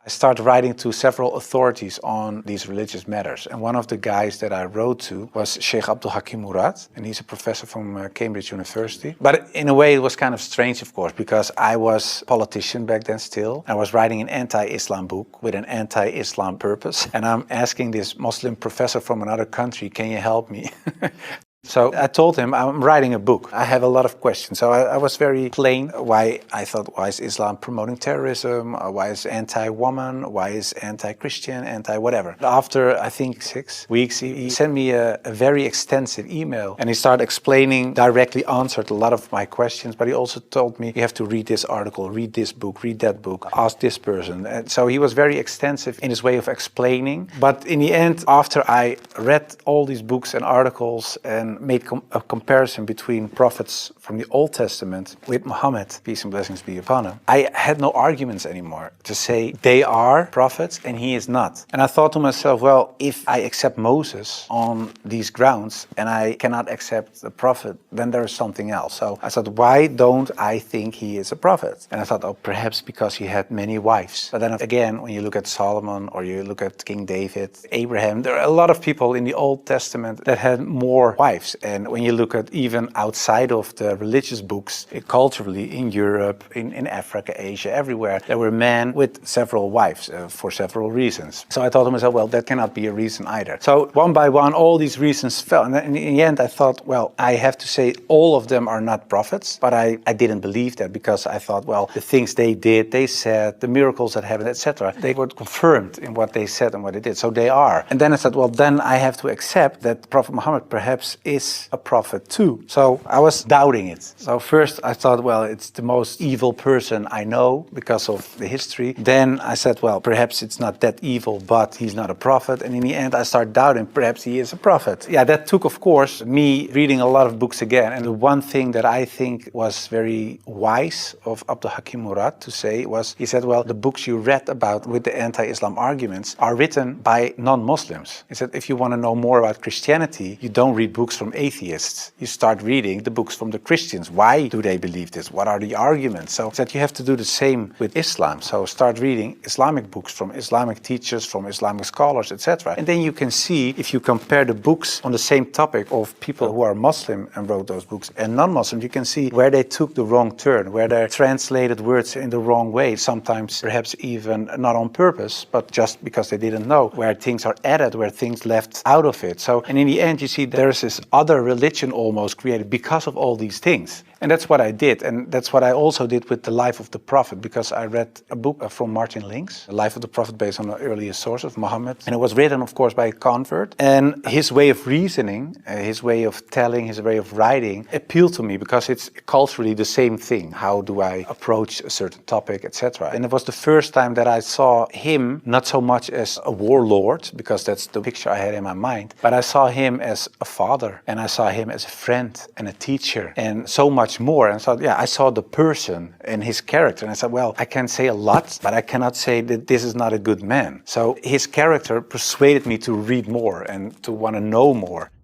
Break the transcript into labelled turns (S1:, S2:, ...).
S1: I started writing to several authorities on these religious matters. And one of the guys that I wrote to was Sheikh Abdul Hakim Murad, and he's a professor from Cambridge University. But in a way, it was kind of strange, of course, because I was a politician back then still. I was writing an anti-Islam book with an anti-Islam purpose. And I'm asking this Muslim professor from another country, can you help me? So I told him I'm writing a book. I have a lot of questions. So I was very plain why I thought, why is Islam promoting terrorism? Why is anti-woman? Why is anti-Christian? Anti-whatever. After, I think, 6 weeks, he sent me a very extensive email. And he started explaining, directly answered a lot of my questions. But he also told me, you have to read this article, read this book, read that book, ask this person. And so he was very extensive in his way of explaining. But in the end, after I read all these books and articles and made a comparison between prophets from the Old Testament with Muhammad, peace and blessings be upon him, I had no arguments anymore to say they are prophets and he is not. And I thought to myself, well, if I accept Moses on these grounds and I cannot accept the prophet, then there is something else. So I thought, why don't I think he is a prophet? And I thought, oh, perhaps because he had many wives. But then again, when you look at Solomon or you look at King David, Abraham, there are a lot of people in the Old Testament that had more wives. And when you look at even outside of the religious books, culturally in Europe, in Africa, Asia, everywhere, there were men with several wives for several reasons. So I thought to myself, well, that cannot be a reason either. So one by one, all these reasons fell. And then in the end, I thought, well, I have to say all of them are not prophets. But I didn't believe that because I thought, well, the things they did, they said, the miracles that happened, etc., they were confirmed in what they said and what they did. So they are. And then I said, well, then I have to accept that Prophet Muhammad perhaps is a prophet too. So I was doubting it. So first I thought, well, it's the most evil person I know because of the history. Then I said, well, perhaps it's not that evil, but he's not a prophet. And in the end, I started doubting, perhaps he is a prophet. Yeah, that took, of course, me reading a lot of books again. And the one thing that I think was very wise of Abdul Hakim Murad to say was, he said, well, the books you read about with the anti-Islam arguments are written by non-Muslims. He said, if you want to know more about Christianity, you don't read books from atheists. You start reading the books from the Christians. Why do they believe this? What are the arguments? So that you have to do the same with Islam. So start reading Islamic books from Islamic teachers, from Islamic scholars, etc. And then you can see, if you compare the books on the same topic of people who are Muslim and wrote those books and non-Muslim, you can see where they took the wrong turn, where they translated words in the wrong way, sometimes perhaps even not on purpose, but just because they didn't know, where things are added, where things left out of it. So, and in the end, you see there's this other religion almost created because of all these things. And that's what I did. And that's what I also did with the life of the Prophet, because I read a book from Martin Links, The Life of the Prophet, based on the earliest source of Muhammad. And it was written, of course, by a convert. And his way of reasoning, his way of telling, his way of writing appealed to me because it's culturally the same thing. How do I approach a certain topic, etc. And it was the first time that I saw him not so much as a warlord, because that's the picture I had in my mind, but I saw him as a father, and I saw him as a friend and a teacher, and so much more. And so, yeah, I saw the person and his character, and I said, well, I can say a lot, but I cannot say that this is not a good man. So his character persuaded me to read more and to want to know more.